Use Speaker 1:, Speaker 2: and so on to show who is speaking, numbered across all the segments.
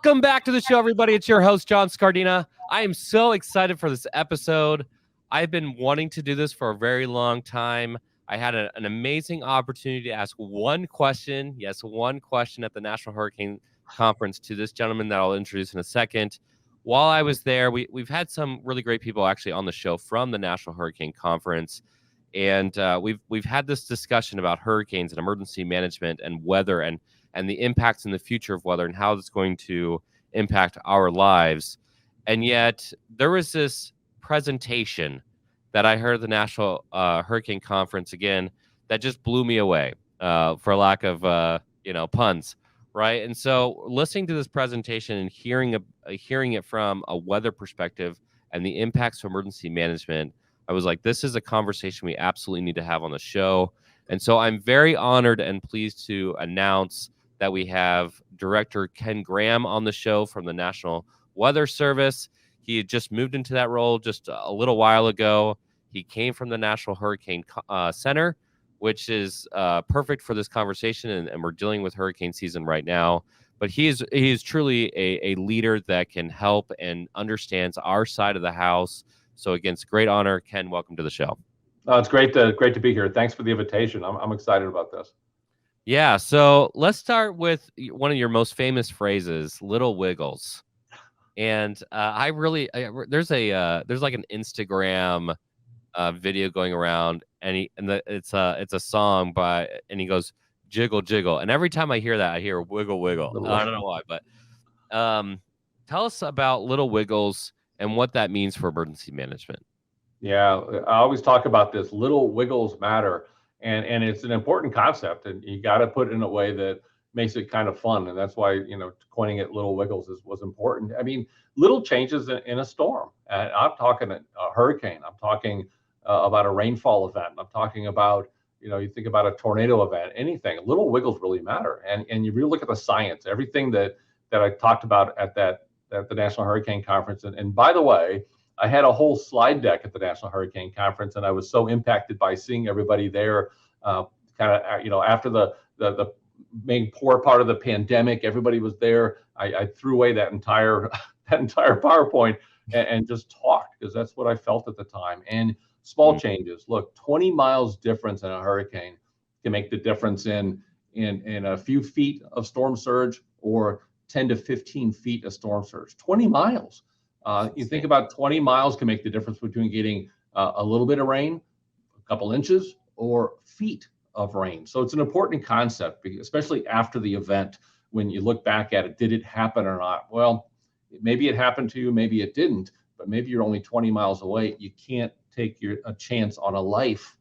Speaker 1: Welcome back to the show, everybody. It's your host, John Scardina. I am so excited for this episode. I've been wanting to do this for a very long time. I had an amazing opportunity to ask one question, yes, one question at the National Hurricane Conference to this gentleman that I'll introduce in a second. While I was there, we've had some really great people actually on the show from the National Hurricane Conference. And we've had this discussion about hurricanes and emergency management and weather and the impacts in the future of weather and how it's going to impact our lives. And yet there was this presentation that I heard at the National Hurricane Conference again that just blew me away, for lack of puns, right? And so listening to this presentation and hearing it from a weather perspective and the impacts to emergency management, I was like, this is a conversation we absolutely need to have on the show. And so I'm very honored and pleased to announce that we have Director Ken Graham on the show from the National Weather Service. He had just moved into that role just a little while ago. He came from the National Hurricane Center, which is perfect for this conversation, and we're dealing with hurricane season right now. But he is truly a leader that can help and understands our side of the house. So again, it's a great honor. Ken, welcome to the show.
Speaker 2: It's great to be here. Thanks for the invitation. I'm excited about this.
Speaker 1: Yeah, so let's start with one of your most famous phrases, "little wiggles." And there's like an Instagram video going around, and it's a song and he goes jiggle jiggle, and every time I hear that, I hear wiggle wiggle. I don't know why, but tell us about little wiggles and what that means for emergency management.
Speaker 2: Yeah, I always talk about this. Little wiggles matter, and it's an important concept, and you got to put it in a way that makes it kind of fun, and that's why coining it little wiggles was important. I mean, little changes in a storm. And I'm talking a hurricane. I'm talking about a rainfall event. I'm talking about you think about a tornado event. Anything. Little wiggles really matter, and you really look at the science. Everything that I talked about at the National Hurricane Conference, and by the way, I had a whole slide deck at the National Hurricane Conference, and I was so impacted by seeing everybody there, after the main poor part of the pandemic, everybody was there. I threw away that entire PowerPoint and just talked, because that's what I felt at the time. And small changes. Look, 20 miles difference in a hurricane can make the difference in a few feet of storm surge, or 10 to 15 feet of storm surge. 20 miles. You think about 20 miles can make the difference between getting a little bit of rain, a couple inches, or feet of rain. So it's an important concept, especially after the event. When you look back at it, did it happen or not? Well, maybe it happened to you, maybe it didn't, but maybe you're only 20 miles away. You can't take a chance on a life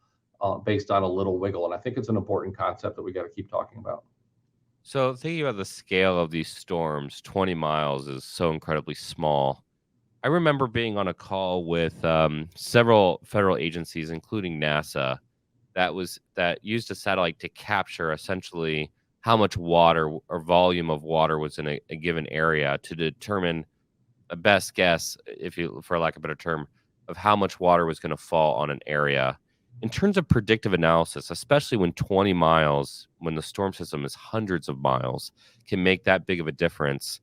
Speaker 2: based on a little wiggle. And I think it's an important concept that we got to keep talking about.
Speaker 1: So thinking about the scale of these storms, 20 miles is so incredibly small. I remember being on a call with several federal agencies, including NASA, that used a satellite to capture essentially how much water or volume of water was in a given area to determine a best guess, for lack of a better term, of how much water was going to fall on an area. In terms of predictive analysis, especially when 20 miles, when the storm system is hundreds of miles, can make that big of a difference.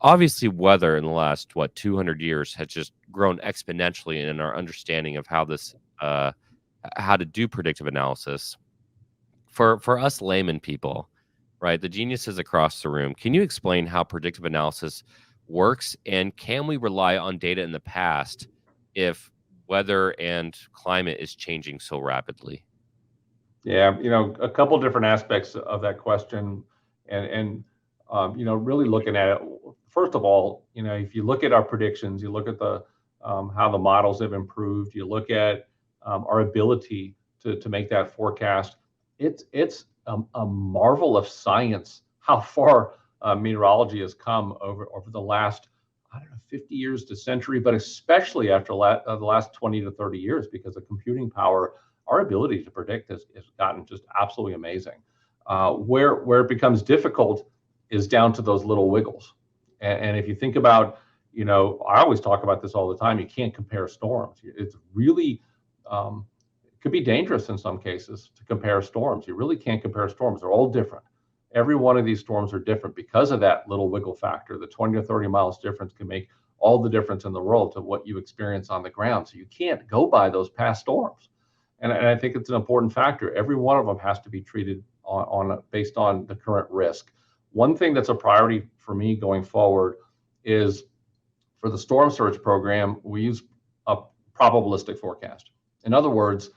Speaker 1: Obviously, weather in the last 200 years has just grown exponentially in our understanding of how to do predictive analysis. For us layman people, right? The geniuses across the room. Can you explain how predictive analysis works, and can we rely on data in the past if weather and climate is changing so rapidly?
Speaker 2: Yeah, a couple different aspects of that question, and really looking at it. First of all, if you look at our predictions, you look at the how the models have improved, you look at our ability to make that forecast. It's a marvel of science how far meteorology has come over the last, I don't know, 50 years to century, but especially after the last 20 to 30 years, because of computing power, our ability to predict has gotten just absolutely amazing. Where it becomes difficult is down to those little wiggles. And if you think about, I always talk about this all the time, you can't compare storms. It's really, it could be dangerous in some cases to compare storms. You really can't compare storms. They're all different. every one of these storms are different because of that little wiggle factor. The 20 to 30 miles difference can make all the difference in the world to what you experience on the ground. So you can't go by those past storms. And I think it's an important factor. Every one of them has to be treated based on the current risk. One thing that's a priority for me going forward is for the storm surge program, we use a probabilistic forecast. In other words,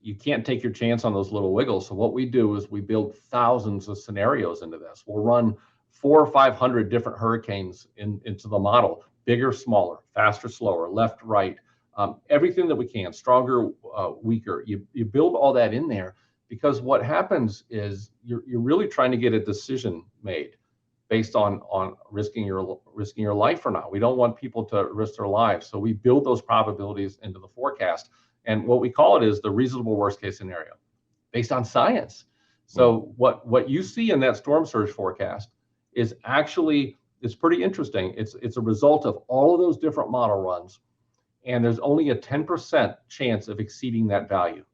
Speaker 2: you can't take your chance on those little wiggles. So what we do is we build thousands of scenarios into this. We'll run 400 or 500 different hurricanes into the model, bigger, smaller, faster, slower, left, right, everything that we can, stronger, weaker. You build all that in there, because what happens is you're really trying to get a decision made based on risking your life or not. We don't want people to risk their lives, so we build those probabilities into the forecast. And what we call it is the reasonable worst case scenario based on science. So what you see in that storm surge forecast is actually, it's pretty interesting. It's a result of all of those different model runs, and there's only a 10% chance of exceeding that value.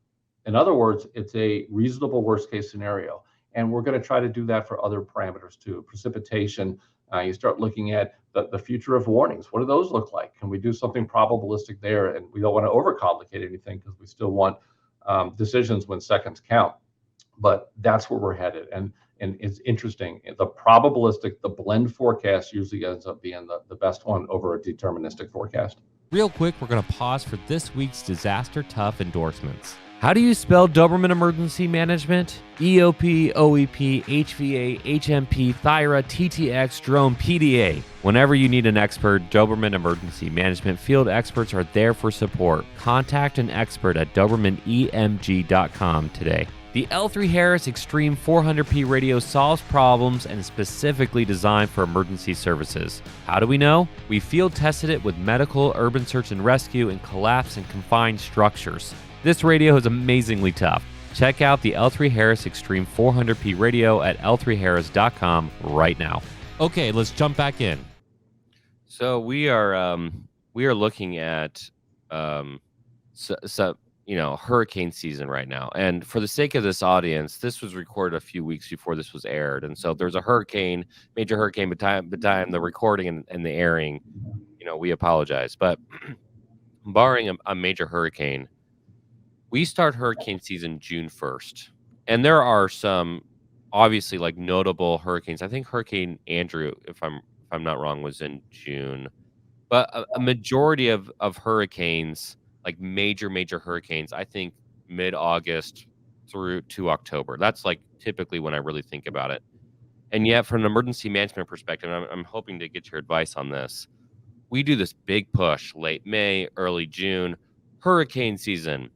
Speaker 2: In other words, it's a reasonable worst case scenario. And we're going to try to do that for other parameters too. Precipitation, you start looking at the future of warnings. What do those look like? Can we do something probabilistic there? And we don't want to overcomplicate anything, because we still want decisions when seconds count. But that's where we're headed. And it's interesting. The probabilistic, the blend forecast usually ends up being the best one over a deterministic forecast.
Speaker 1: Real quick, we're going to pause for this week's Disaster Tough endorsements. How do you spell Doberman Emergency Management? EOP, OEP, HVA, HMP, Thyra, TTX, Drone, PDA. Whenever you need an expert, Doberman Emergency Management field experts are there for support. Contact an expert at DobermanEMG.com today. The L3 Harris Extreme 400p radio solves problems and is specifically designed for emergency services. How do we know? We field tested it with medical, urban search and rescue, and collapse and confined structures. This radio is amazingly tough. Check out the L3 Harris Extreme 400p radio at L3Harris.com right now. Okay, let's jump back in. So we are looking at hurricane season right now. And for the sake of this audience, this was recorded a few weeks before this was aired. And so there's a hurricane, major hurricane, between the recording and the airing, we apologize. But barring a major hurricane, we start hurricane season June 1st. And there are some obviously like notable hurricanes. I think Hurricane Andrew, if I'm not wrong, was in June. But a majority of hurricanes, like major hurricanes, I think mid-August through to October. That's like typically when I really think about it. And yet, from an emergency management perspective, I'm hoping to get your advice on this. We do this big push late May, early June, hurricane season.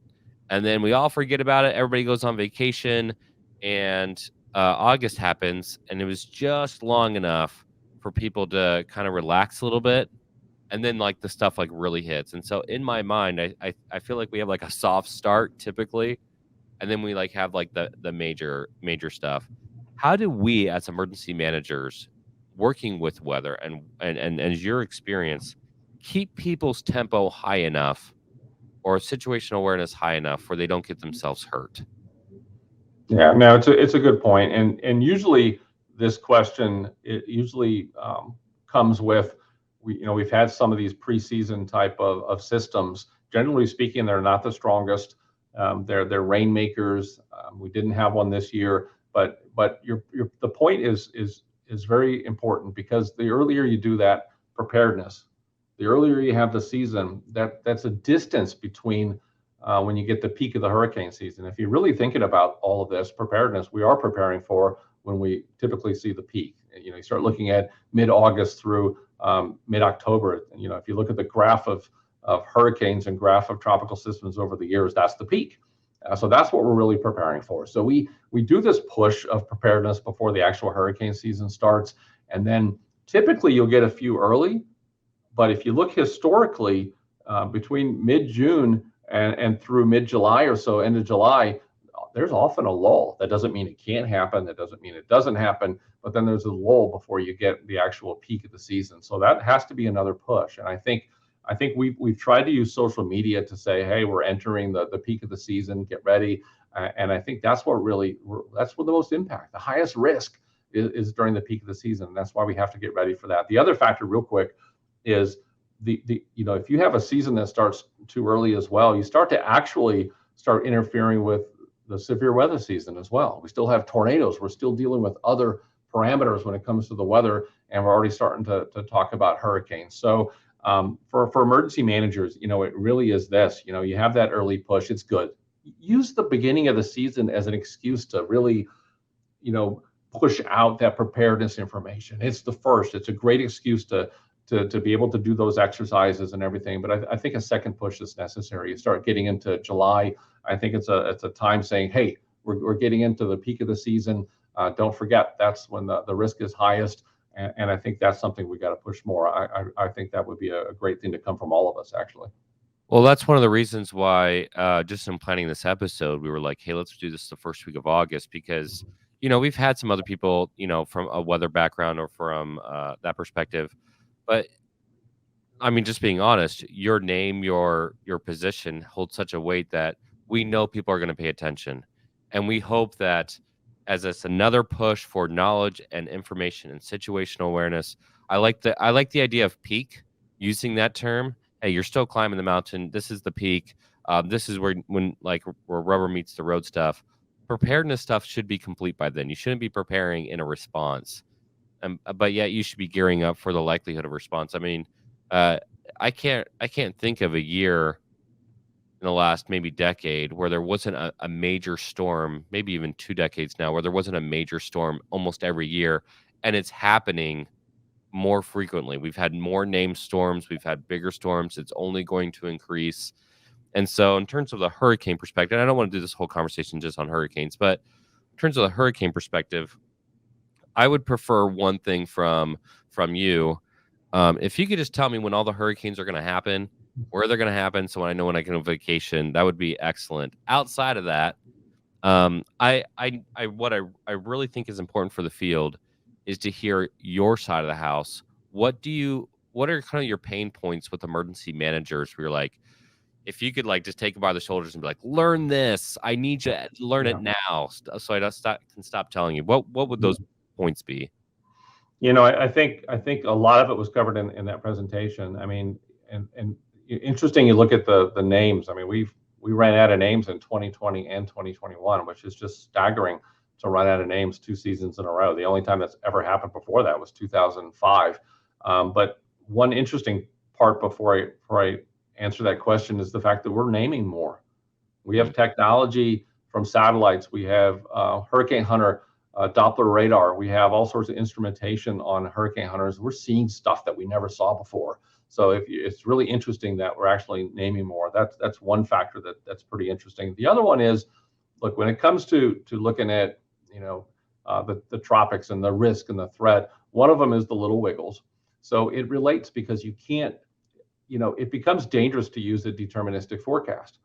Speaker 1: And then we all forget about it. Everybody goes on vacation, and August happens, and it was just long enough for people to kind of relax a little bit. And then like the stuff like really hits. And so in my mind, I feel like we have like a soft start typically, and then we like have like the major stuff. How do we as emergency managers working with weather and as your experience, keep people's tempo high enough or situational awareness high enough where they don't get themselves hurt?
Speaker 2: Yeah, no, it's a good point. And usually this question, it usually comes with, we've had some of these preseason type of systems. Generally speaking, they're not the strongest. They're rainmakers. We didn't have one this year, but the point is very important, because the earlier you do that preparedness, the earlier you have the season, that's a distance between when you get the peak of the hurricane season. If you're really thinking about all of this preparedness, we are preparing for when we typically see the peak. You start looking at mid-August through mid-October. If you look at the graph of hurricanes and graph of tropical systems over the years, that's the peak. So that's what we're really preparing for. So we do this push of preparedness before the actual hurricane season starts. And then typically you'll get a few early. But if you look historically, between mid-June and through mid-July or so, end of July, there's often a lull. That doesn't mean it can't happen. That doesn't mean it doesn't happen. But then there's a lull before you get the actual peak of the season. So that has to be another push. And I think we've tried to use social media to say, hey, we're entering the peak of the season, get ready. And I think that's where the most impact, the highest risk is during the peak of the season. That's why we have to get ready for that. The other factor, real quick, is if you have a season that starts too early as well, you start to actually start interfering with the severe weather season as well. We still have tornadoes. We're still dealing with other parameters when it comes to the weather, and we're already starting to talk about hurricanes. So for emergency managers, it really is this. You have that early push. It's good. Use the beginning of the season as an excuse to really, push out that preparedness information. It's the first. It's a great excuse to be able to do those exercises and everything. But I think a second push is necessary. You start getting into July. I think it's a time saying, hey, we're getting into the peak of the season. Don't forget, that's when the risk is highest. And I think that's something we got to push more. I think that would be a great thing to come from all of us, actually.
Speaker 1: Well, that's one of the reasons why, just in planning this episode, we were like, hey, let's do this the first week of August because, we've had some other people, from a weather background or from that perspective. But I mean, just being honest, your name, your position holds such a weight that we know people are going to pay attention. And we hope that as it's another push for knowledge and information and situational awareness, I like the idea of peak, using that term. Hey, you're still climbing the mountain. This is the peak. This is where rubber meets the road stuff. Preparedness stuff should be complete by then. You shouldn't be preparing in a response. But yet you should be gearing up for the likelihood of response. I mean, I can't think of a year in the last maybe decade where there wasn't a major storm, maybe even 2 decades now, where there wasn't a major storm almost every year, and it's happening more frequently. We've had more named storms, we've had bigger storms. It's only going to increase. And so, in terms of the hurricane perspective, I don't want to do this whole conversation just on hurricanes, but in terms of the hurricane perspective, I would prefer one thing from you. If you could just tell me when all the hurricanes are going to happen, where they're going to happen, so I know when I can go on vacation, that would be excellent. Outside of that, what I really think is important for the field is to hear your side of the house. What are kind of your pain points with emergency managers where you're like, if you could just take them by the shoulders and be like, learn this, I need you to learn it now, so I can stop telling you. What would those points be?
Speaker 2: I think a lot of it was covered in that presentation. I mean, and interesting, you look at the names. I mean, we ran out of names in 2020 and 2021, which is just staggering to run out of names 2 seasons in a row. The only time that's ever happened before that was 2005. But one interesting part before I answer that question is the fact that we're naming more. We have technology from satellites. We have Hurricane Hunter, Doppler radar. We have all sorts of instrumentation on hurricane hunters. We're seeing stuff that we never saw before. So it's really interesting that we're actually naming more. That's one factor that's pretty interesting. The other one is, look, when it comes to looking at the tropics and the risk and the threat, one of them is the little wiggles. So it relates because you can't, it becomes dangerous to use a deterministic forecast.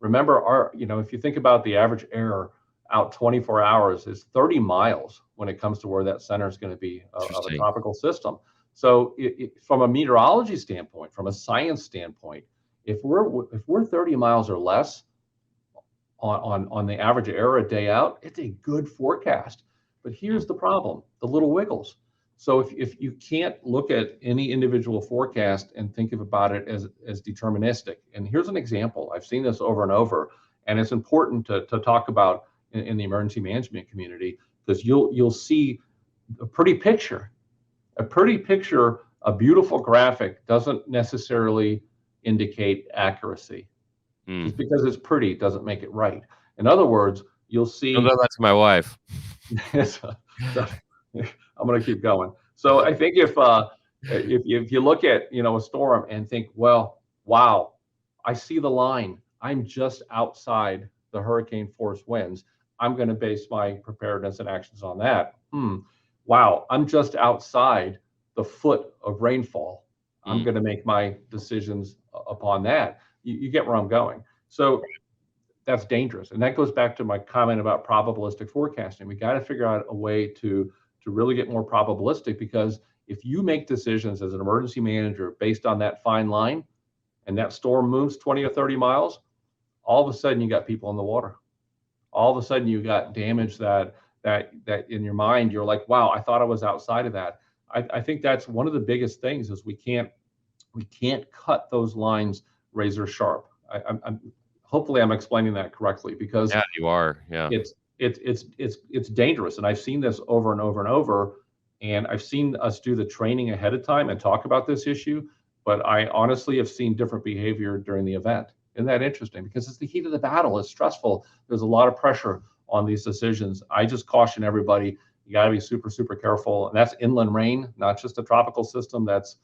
Speaker 2: Remember, if you think about the average error out 24 hours is 30 miles when it comes to where that center is going to be of a tropical system. So from a meteorology standpoint, from a science standpoint, if we're 30 miles or less on the average error a day out, it's a good forecast. But here's the problem, the little wiggles. So if you can't look at any individual forecast and think about it as deterministic, and here's an example, I've seen this over and over, and it's important to talk about in the emergency management community, because you'll see a pretty picture. A beautiful graphic doesn't necessarily indicate accuracy. Just because it's pretty doesn't make it right. In other words, you'll see.
Speaker 1: That's my wife.
Speaker 2: I'm going to keep going. So I think if you look at a storm and think, well, wow, I see the line. I'm just outside the hurricane force winds. I'm going to base my preparedness and actions on that. Wow, I'm just outside the foot of rainfall. I'm going to make my decisions upon that. You get where I'm going. So that's dangerous. And that goes back to my comment about probabilistic forecasting. We got to figure out a way to really get more probabilistic, because if you make decisions as an emergency manager based on that fine line and that storm moves 20 or 30 miles, all of a sudden you got people in the water. All of a sudden you got damage that that in your mind you're like, wow, I thought I was outside of that. I think that's one of the biggest things is we can't cut those lines razor sharp. I'm hopefully I'm explaining that correctly, because
Speaker 1: Yeah, you are. Yeah.
Speaker 2: it's dangerous, and I've seen this over and over and over, and I've seen us do the training ahead of time and talk about this issue, but I honestly have seen different behavior during the event. Isn't that interesting? Because it's the heat of the battle. It's stressful. There's a lot of pressure on these decisions. I just caution everybody, you got to be super, super careful. And that's inland rain, not just a tropical system. That's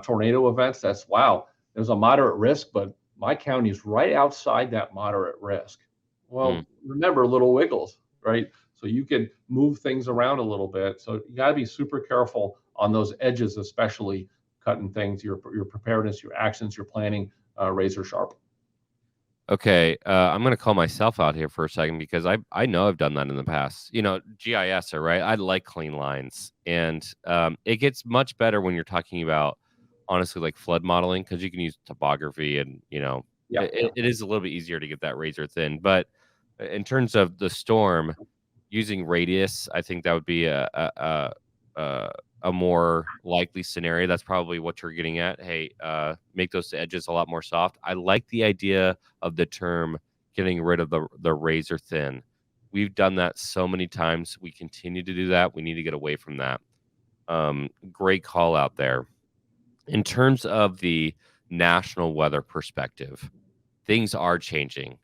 Speaker 2: tornado events. That's, wow, there's a moderate risk, but my county is right outside that moderate risk.
Speaker 1: Mm.
Speaker 2: Well, remember little wiggles, right? So you can move things around a little bit. So you got to be super careful on those edges, especially cutting things, your preparedness, your actions, your planning, razor sharp.
Speaker 1: Okay, I'm gonna call myself out here for a second because I know I've done that in the past. GIS, right? I like clean lines, and it gets much better when you're talking about honestly like flood modeling because you can use topography and
Speaker 2: Yeah, yeah.
Speaker 1: it is a little bit easier to get that razor thin. But in terms of the storm, using radius, I think that would be a a more likely scenario. That's probably what you're getting at. Hey, make those edges a lot more soft. I like the idea of the term getting rid of the razor thin. We've done that so many times. We continue to do that. We need to get away from that. Great call out there. In terms of the national weather perspective, things are changing.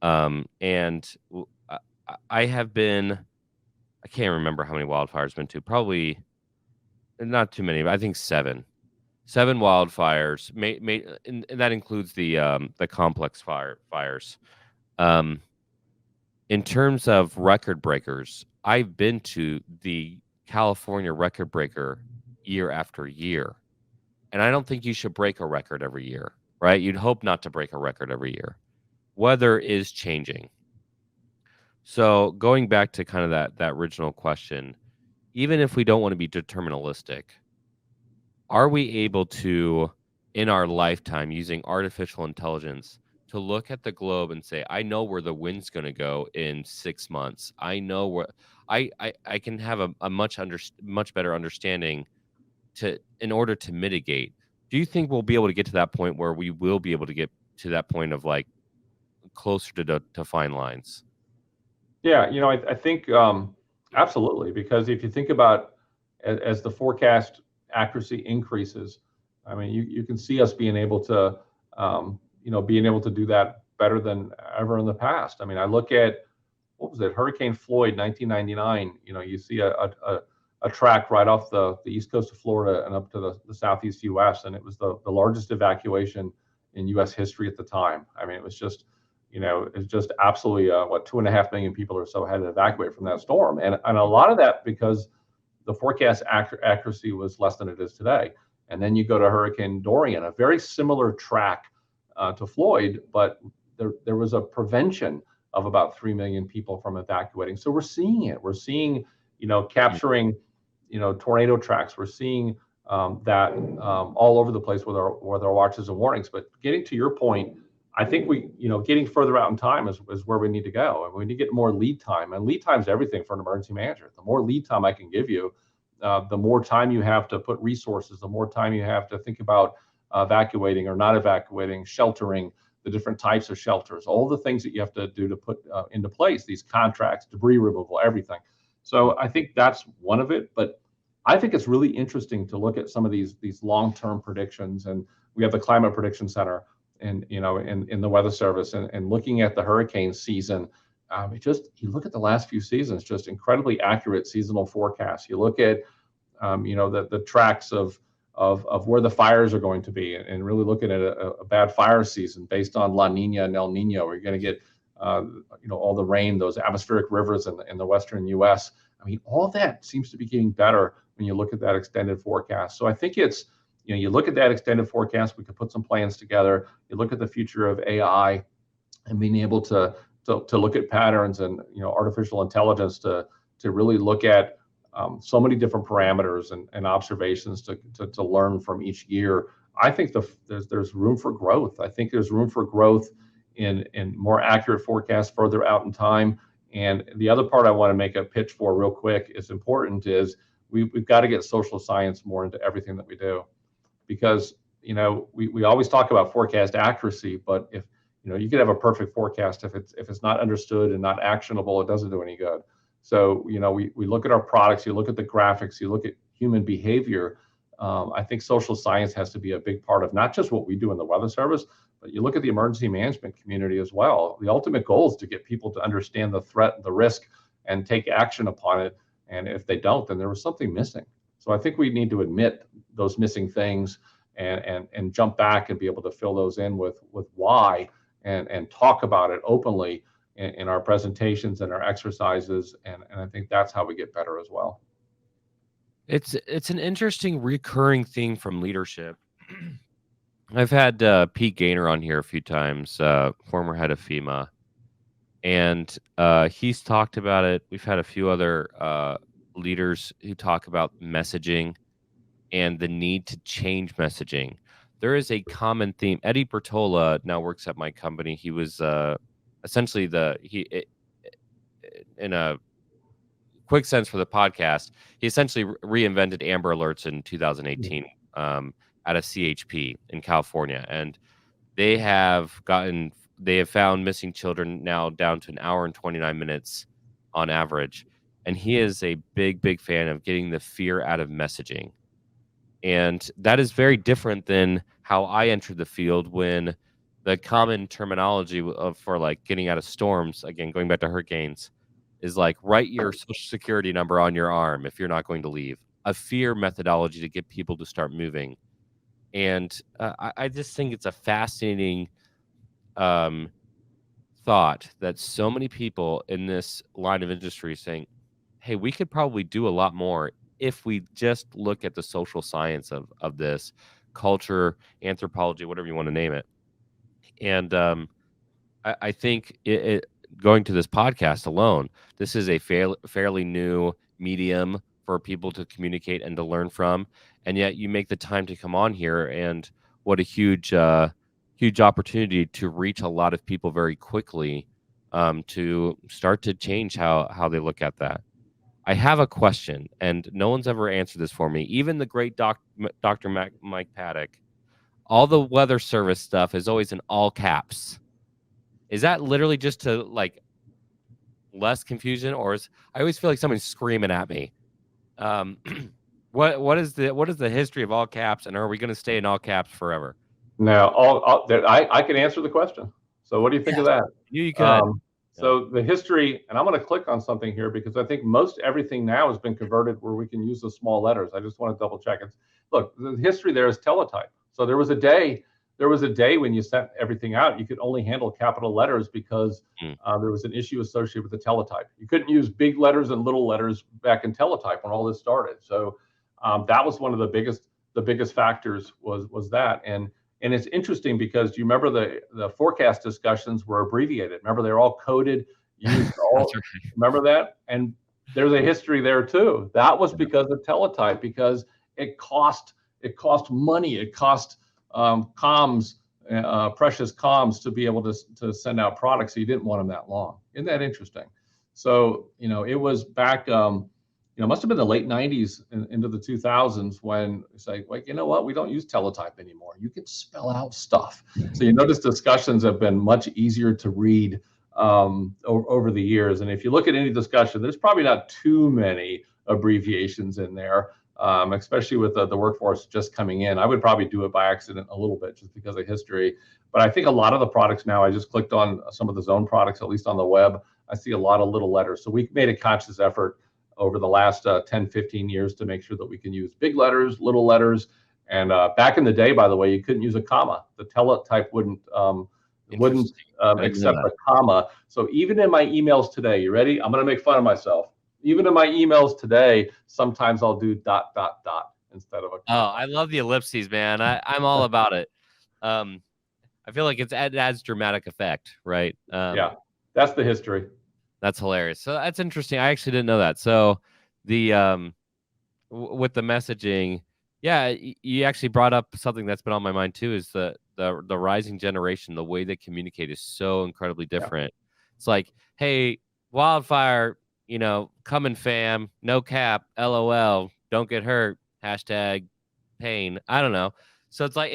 Speaker 1: And I have been, I can't remember how many wildfires I've been to. Probably not too many, but I think seven. Seven wildfires, and that includes the complex fires. Um, in terms of record breakers, I've been to the California record breaker year after year, and I don't think you should break a record every year, right? You'd hope not to break a record every year. Weather is changing. So going back to kind of that original question, even if we don't want to be deterministic, are we able to, in our lifetime, using artificial intelligence, to look at the globe and say, I know where the wind's going to go in 6 months. I know where I can have a much better understanding in order to mitigate. Do you think we'll be able to get to that point where we will be able to get to that point of like closer to fine lines?
Speaker 2: Yeah, I think absolutely, because if you think about as the forecast accuracy increases, I mean, you can see us being able to do that better than ever in the past. I mean, I look at, what was it, Hurricane Floyd, 1999. You see a track right off the east coast of Florida and up to the southeast U.S., and it was the largest evacuation in U.S. history at the time. I mean, it was just it's just absolutely 2.5 million people or so had to evacuate from that storm, and a lot of that because the forecast accuracy was less than it is today. And then you go to Hurricane Dorian, a very similar track to Floyd, but there was a prevention of about 3 million people from evacuating. So we're seeing it. We're seeing, capturing, tornado tracks. We're seeing that all over the place with our watches and warnings. But getting to your point, I think getting further out in time is where we need to go. And we need to get more lead time. And lead time is everything for an emergency manager. The more lead time I can give you, the more time you have to put resources, the more time you have to think about evacuating or not evacuating, sheltering, the different types of shelters, all the things that you have to do to put into place, these contracts, debris removal, everything. So I think that's one of it. But I think it's really interesting to look at some of these long-term predictions. And we have the Climate Prediction Center in the Weather Service, and looking at the hurricane season. You look at the last few seasons, just incredibly accurate seasonal forecasts. You look at the tracks of where the fires are going to be, and really looking at a bad fire season based on La Nina and El Nino. We're going to get all the rain, those atmospheric rivers in the western U.S. I mean, all that seems to be getting better when you look at that extended forecast. So I think it's you look at that extended forecast, we could put some plans together. You look at the future of AI and being able to look at patterns and artificial intelligence to really look at so many different parameters and observations to learn from each year. I think there's room for growth. I think there's room for growth in more accurate forecasts further out in time, And the other part I want to make a pitch for real quick is important is we've got to get social science more into everything that we do, because we always talk about forecast accuracy, but if you could have a perfect forecast, if it's not understood and not actionable, it doesn't do any good. So we look at our products, you look at the graphics, you look at human behavior. I think social science has to be a big part of not just what we do in the Weather Service, but you look at the emergency management community as well. The ultimate goal is to get people to understand the threat, the risk, and take action upon it. And if they don't, then there was something missing. So I think we need to admit those missing things and jump back and be able to fill those in with why, and talk about it openly in our presentations and our exercises. And I think that's how we get better as well.
Speaker 1: It's an interesting recurring theme from leadership. I've had Pete Gaynor on here a few times, former head of FEMA, and he's talked about it. We've had a few other leaders who talk about messaging and the need to change messaging. There is a common theme. Eddie Bertola now works at my company. He was essentially in a quick sense for the podcast, he essentially reinvented Amber Alerts in 2018 at a CHP in California, and they have found missing children now down to an hour and 29 minutes on average. And he is a big fan of getting the fear out of messaging. And that is very different than how I entered the field, when the common terminology for like getting out of storms, again, going back to hurricanes, is like, write your social security number on your arm if you're not going to leave. A fear methodology to get people to start moving. And I just think it's a fascinating thought that so many people in this line of industry are saying, hey, we could probably do a lot more if we just look at the social science of this, culture, anthropology, whatever you want to name it. And I think going to this podcast alone, this is a fairly new medium for people to communicate and to learn from. And yet you make the time to come on here, and what a huge opportunity to reach a lot of people very quickly, to start to change how they look at that. I have a question, and no one's ever answered this for me. Even the great Dr. Mike Paddock, all the Weather Service stuff is always in all caps. Is that literally just to like less confusion, or I always feel like someone's screaming at me? What is the history of all caps, and are we going to stay in all caps forever?
Speaker 2: No, I can answer the question. So what do you think of that?
Speaker 1: You could.
Speaker 2: So the history, and I'm going to click on something here because I think most everything now has been converted where we can use the small letters. I just want to double check it. Look, the history there is teletype. So there was a day when you sent everything out, you could only handle capital letters because there was an issue associated with the teletype. You couldn't use big letters and little letters back in teletype when all this started. So that was one of the biggest factors was that. And it's interesting because do you remember the forecast discussions were abbreviated? Remember, they're all coded, used all. Right. Remember that? And there's a history there too. That was because of teletype, because it cost money. It cost comms, precious comms, to be able to send out products. So you didn't want them that long. Isn't that interesting? So it was back. It must have been the late 90s into the 2000s when it's like, you know what? We don't use teletype anymore. You can spell out stuff. So you notice discussions have been much easier to read over the years. And if you look at any discussion, there's probably not too many abbreviations in there, especially with the workforce just coming in. I would probably do it by accident a little bit just because of history. But I think a lot of the products now, I just clicked on some of the zone products, at least on the web. I see a lot of little letters. So we made a conscious effort over the last 10, 15 years to make sure that we can use big letters, little letters. And back in the day, by the way, you couldn't use a comma. The teletype wouldn't accept a comma. So even in my emails today, you ready? I'm going to make fun of myself. Even in my emails today, sometimes I'll do ... instead of a comma.
Speaker 1: Oh, I love the ellipses, man. I'm all about it. I feel like it adds dramatic effect, right?
Speaker 2: Yeah, that's the history.
Speaker 1: That's hilarious. So that's interesting. I actually didn't know that. So the with the messaging, yeah, you actually brought up something that's been on my mind too, is the rising generation. The way they communicate is so incredibly different. Yeah. It's like, hey, wildfire, coming fam, no cap, LOL, don't get hurt, hashtag pain. I don't know. So it's like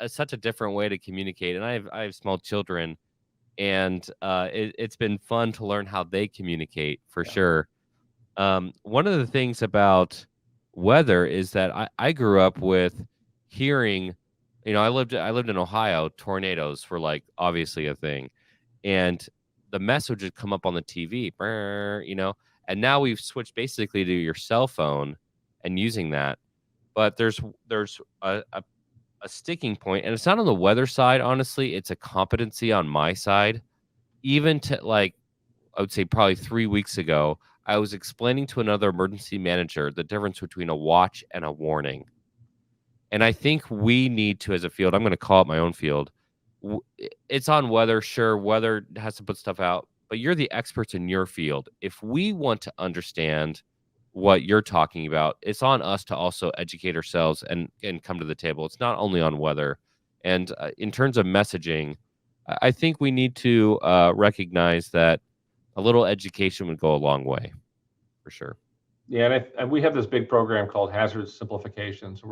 Speaker 1: such a different way to communicate. And I have small children, and it's been fun to learn how they communicate for
Speaker 2: Yeah.
Speaker 1: sure. One of the things about weather is that I grew up with hearing, I lived in Ohio. Tornadoes were like obviously a thing, and the message would come up on the TV, "Brr," and now we've switched basically to your cell phone and using that. But there's a sticking point, and it's not on the weather side. Honestly, it's a competency on my side. Even to like, I would say probably 3 weeks ago, I was explaining to another emergency manager the difference between a watch and a warning. And I think we need to, as a field, I'm going to call it my own field. It's on weather. Sure, weather has to put stuff out, but you're the experts in your field. If we want to understand what you're talking about, it's on us to also educate ourselves and come to the table. It's not only on weather. And in terms of messaging, I think we need to recognize that a little education would go a long way, for sure.
Speaker 2: Yeah, and we have this big program called Hazard Simplification. So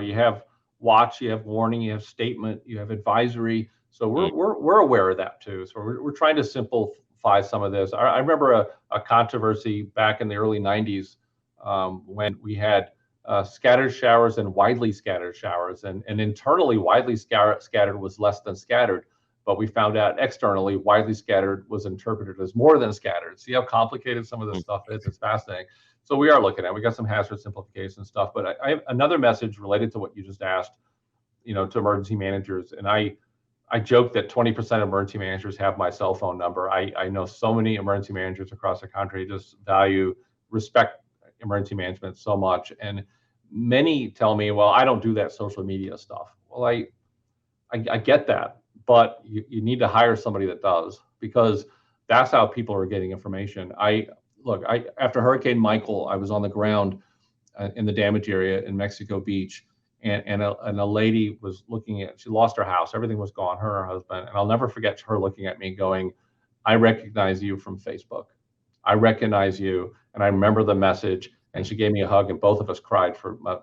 Speaker 2: you have watch, you have warning, you have statement, you have advisory. So
Speaker 1: Mm.
Speaker 2: we're aware of that too. So we're trying to simplify some of this. I remember a controversy back in the early '90s, when we had scattered showers and widely scattered showers, and internally widely scattered was less than scattered. But we found out externally, widely scattered was interpreted as more than scattered. See how complicated some of this
Speaker 1: Mm.
Speaker 2: stuff is? It's fascinating. So we are looking at. We got some hazard simplification stuff, but I have another message related to what you just asked. To emergency managers, and I joke that 20% of emergency managers have my cell phone number. I know so many emergency managers across the country just respect emergency management so much, and many tell me, well, I don't do that social media stuff. Well, I get that, but you need to hire somebody that does, because that's how people are getting information. After Hurricane Michael, I was on the ground in the damage area in Mexico Beach, and a lady was looking at. She lost her house, everything was gone, her and her husband, and I'll never forget her looking at me, going, "I recognize you from Facebook. I recognize you, and I remember the message." And she gave me a hug, and both of us cried for my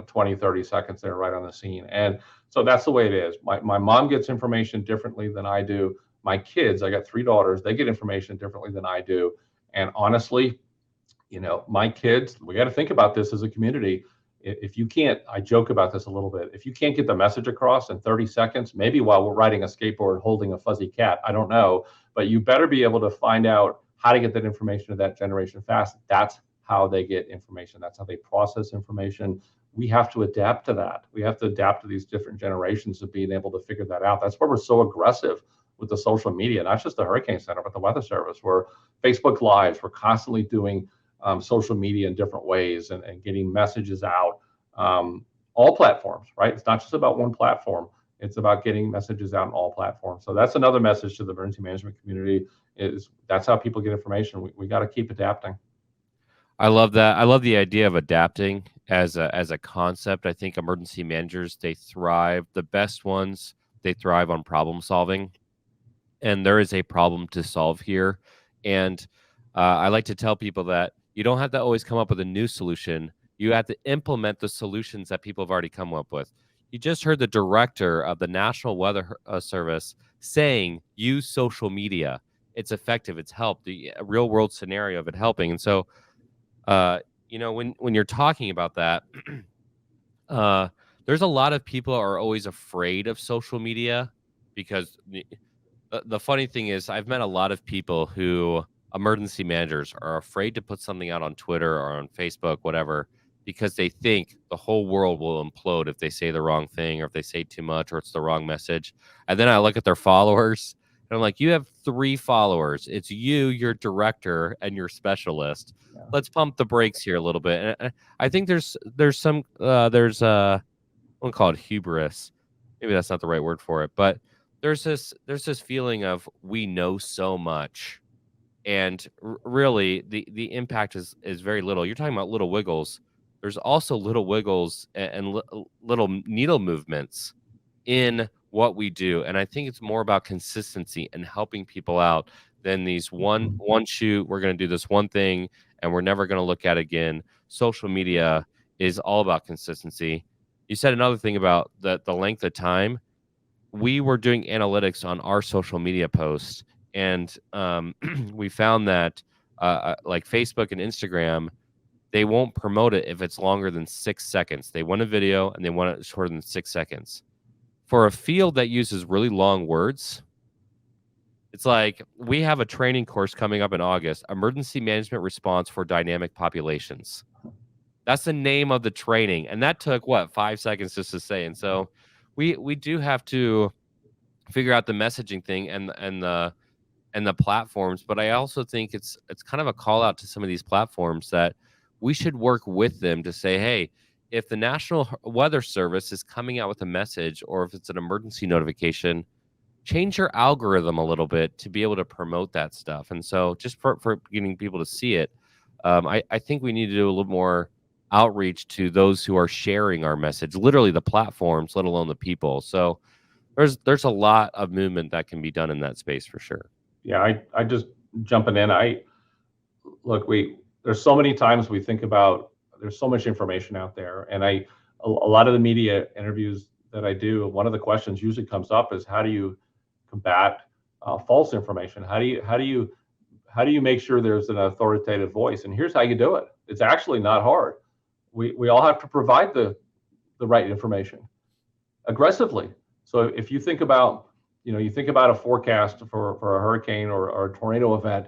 Speaker 2: 20, 30 seconds there right on the scene. And so that's the way it is. My mom gets information differently than I do. My kids, I got 3 daughters, they get information differently than I do. And honestly, my kids, we got to think about this as a community. If you can't, I joke about this a little bit, if you can't get the message across in 30 seconds, maybe while we're riding a skateboard holding a fuzzy cat, I don't know, but you better be able to find out how to get that information to that generation fast. That's how they get information. That's how they process information. We have to adapt to that. We have to adapt to these different generations of being able to figure that out. That's why we're so aggressive with the social media, not just the Hurricane Center, but the Weather Service. We're Facebook Lives. We're constantly doing social media in different ways, and getting messages out. All platforms, right? It's not just about one platform. It's about getting messages out on all platforms. So that's another message to the emergency management community, is that's how people get information. We got to keep adapting.
Speaker 1: I love that. I love the idea of adapting as a concept. I think emergency managers, they thrive. The best ones, they thrive on problem solving, and there is a problem to solve here. And I like to tell people that you don't have to always come up with a new solution. You have to implement the solutions that people have already come up with. You just heard the director of the National Weather Service saying, use social media. It's effective. It's helped. The real world scenario of it helping. And so, when you're talking about that, uh, there's a lot of people are always afraid of social media because the funny thing is I've met a lot of people who emergency managers are afraid to put something out on Twitter or on Facebook, whatever, because they think the whole world will implode if they say the wrong thing or if they say too much or it's the wrong message. And then I look at their followers and I'm like, you have 3 followers. It's you, your director, and your specialist.
Speaker 2: Yeah.
Speaker 1: Let's pump the brakes here a little bit. And I think there's I won't call it hubris. Maybe that's not the right word for it, but there's this feeling of we know so much, and really the impact is very little. You're talking about little wiggles. There's also little wiggles and little needle movements in what we do. And I think it's more about consistency and helping people out than these one shoot. We're going to do this one thing and we're never going to look at it again. Social media is all about consistency. You said another thing about the length of time. We were doing analytics on our social media posts, and we found that like Facebook and Instagram, they won't promote it if it's longer than 6 seconds. They want a video and they want it shorter than 6 seconds. For a field that uses really long words, it's like we have a training course coming up in August, Emergency Management Response for Dynamic Populations. That's the name of the training. And that took what, 5 seconds just to say. And so we do have to figure out the messaging thing and the platforms, but I also think it's kind of a call out to some of these platforms that we should work with them to say, hey, if the National Weather Service is coming out with a message or if it's an emergency notification, change your algorithm a little bit to be able to promote that stuff. And so just for getting people to see it, I think we need to do a little more outreach to those who are sharing our message, literally the platforms, let alone the people. So there's a lot of movement that can be done in that space for sure.
Speaker 2: Yeah, I just jumping in. Look, there's so many times we think about, there's so much information out there, and a lot of the media interviews that I do, one of the questions usually comes up is, how do you combat false information? How do you make sure there's an authoritative voice? And here's how you do it. It's actually not hard. We all have to provide the right information aggressively. So if you think about, you think about a forecast for a hurricane or a tornado event,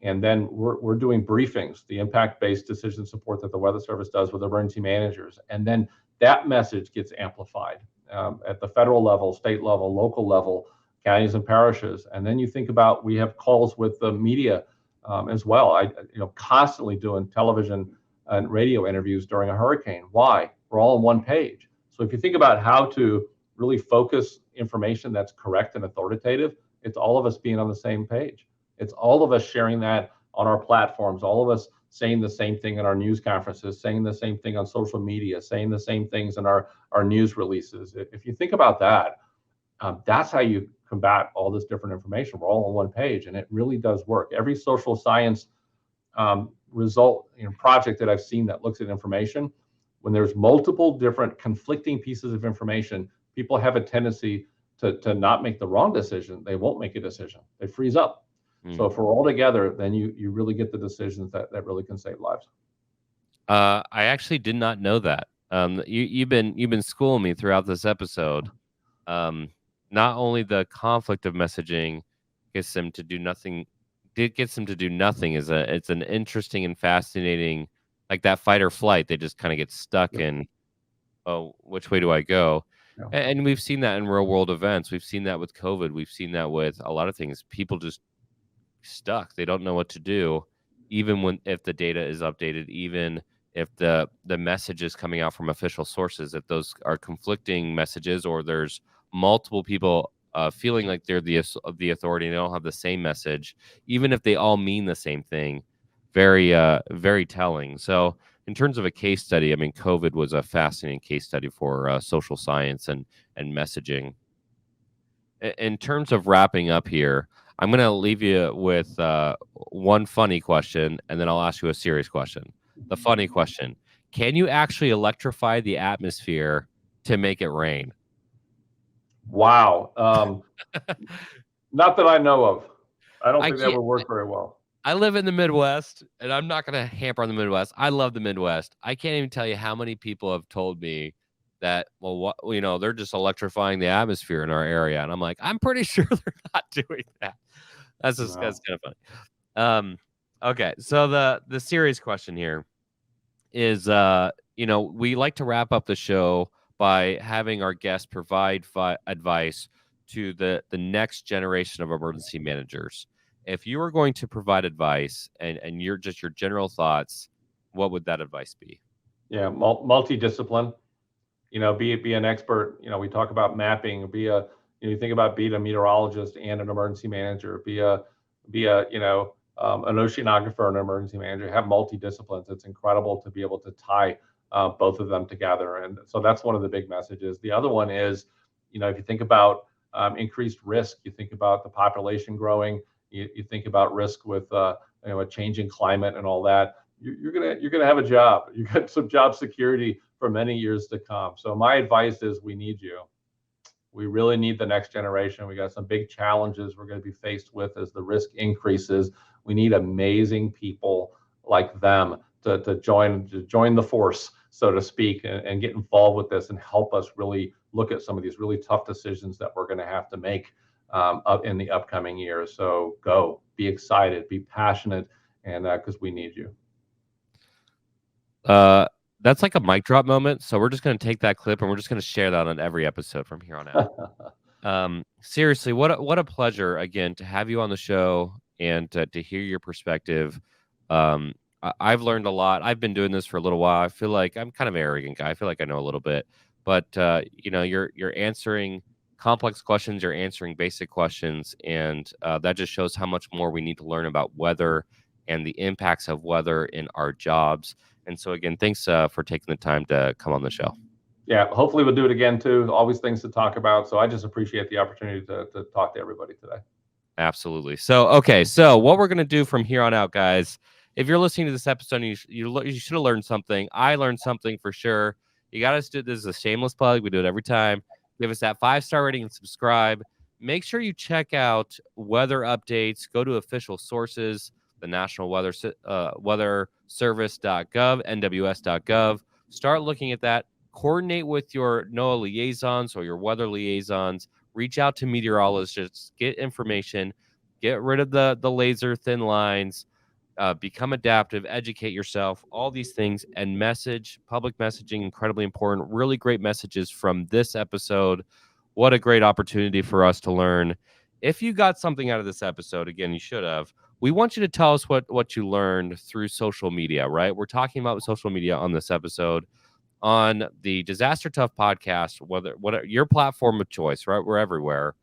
Speaker 2: and then we're doing briefings, the impact-based decision support that the Weather Service does with emergency managers, and then that message gets amplified at the federal level, state level, local level, counties and parishes. And then you think about, we have calls with the media as well. Constantly doing television and radio interviews during a hurricane. Why? We're all on one page. So if you think about how to really focus information that's correct and authoritative, it's all of us being on the same page. It's all of us sharing that on our platforms, all of us saying the same thing in our news conferences, saying the same thing on social media, saying the same things in our news releases. If you think about that, that's how you combat all this different information. We're all on one page, and it really does work. Every social science project that I've seen that looks at information, when there's multiple different conflicting pieces of information, people have a tendency to not make the wrong decision. They won't make a decision. They freeze up. So if we're all together, then you really get the decisions that really can save lives.
Speaker 1: I actually did not know that. You've been schooling me throughout this episode. Not only the conflict of messaging gets them to do nothing, it's an interesting and fascinating, like that fight or flight. They just kind of get stuck in, oh, which way do I go?
Speaker 2: Yeah.
Speaker 1: And we've seen that in real world events. We've seen that with COVID. We've seen that with a lot of things. People just stuck. They don't know what to do, even if the data is updated, even if the message is coming out from official sources, if those are conflicting messages or there's multiple people feeling like they're the authority and they don't have the same message, even if they all mean the same thing. Very telling. So in terms of a case study, I mean, COVID was a fascinating case study for social science and messaging. In terms of wrapping up here, I'm going to leave you with one funny question, and then I'll ask you a serious question. The funny question: can you actually electrify the atmosphere to make it rain?
Speaker 2: Wow. Not that I know of. I don't think that would work very well.
Speaker 1: I live in the Midwest, and I'm not going to hamper on the Midwest. I love the Midwest. I can't even tell you how many people have told me that, well, they're just electrifying the atmosphere in our area. And I'm like, I'm pretty sure they're not doing that. That's kind of funny. Okay. So the serious question here is, we like to wrap up the show by having our guests provide advice to the next generation of emergency managers. If you were going to provide advice and your general thoughts, what would that advice be?
Speaker 2: Yeah, multidiscipline. Be an expert. We talk about mapping. You think about being a meteorologist and an emergency manager. Be an oceanographer and an emergency manager. Have multidisciplines. It's incredible to be able to tie both of them together. And so that's one of the big messages. The other one is, if you think about increased risk, you think about the population growing, you think about risk with a changing climate and all that. You're gonna have a job. You got some job security for many years to come. So my advice is, we need you. We really need the next generation. We got some big challenges we're going to be faced with as the risk increases. We need amazing people like them to join the force, so to speak, and get involved with this and help us really look at some of these really tough decisions that we're going to have to make in the upcoming years. So be excited, be passionate, and because we need you.
Speaker 1: That's like a mic drop moment. So we're just going to take that clip and we're just going to share that on every episode from here on out. Seriously, what a pleasure again to have you on the show and to hear your perspective. I've learned a lot. I've been doing this for a little while. I feel like I'm kind of an arrogant guy. I feel like I know a little bit, but you're answering complex questions. You're answering basic questions, and that just shows how much more we need to learn about weather and the impacts of weather in our jobs. And so again, thanks for taking the time to come on the show.
Speaker 2: Yeah, hopefully we'll do it again too. Always things to talk about. So I just appreciate the opportunity to talk to everybody today.
Speaker 1: Absolutely. So, okay. So what we're going to do from here on out, guys, if you're listening to this episode, you should have learned something. I learned something for sure. You got to do this as a shameless plug. We do it every time. Give us that 5-star rating and subscribe. Make sure you check out weather updates. Go to official sources, the National Weather Service.gov, NWS.gov. Start looking at that. Coordinate with your NOAA liaisons or your weather liaisons. Reach out to meteorologists. Get information. Get rid of the laser thin lines. Become adaptive. Educate yourself. All these things. And public messaging, incredibly important. Really great messages from this episode. What a great opportunity for us to learn. If you got something out of this episode, again, you should have. We want you to tell us what you learned through social media, right? We're talking about social media on this episode on the Disaster Tough podcast, whether your platform of choice, right? We're everywhere.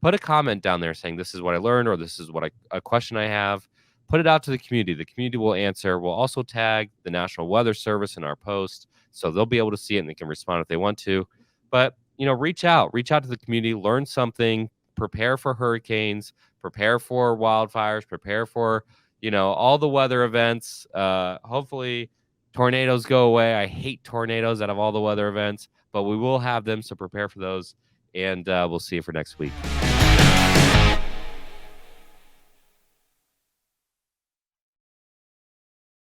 Speaker 1: Put a comment down there saying this is what I learned, or this is a question I have. Put it out to the community. The community will answer. We'll also tag the National Weather Service in our post, so they'll be able to see it and they can respond if they want to. But reach out to the community, learn something, prepare for hurricanes, prepare for wildfires, prepare for all the weather events. Hopefully tornadoes go away. I hate tornadoes out of all the weather events, but we will have them, so prepare for those. And we'll see you for next week.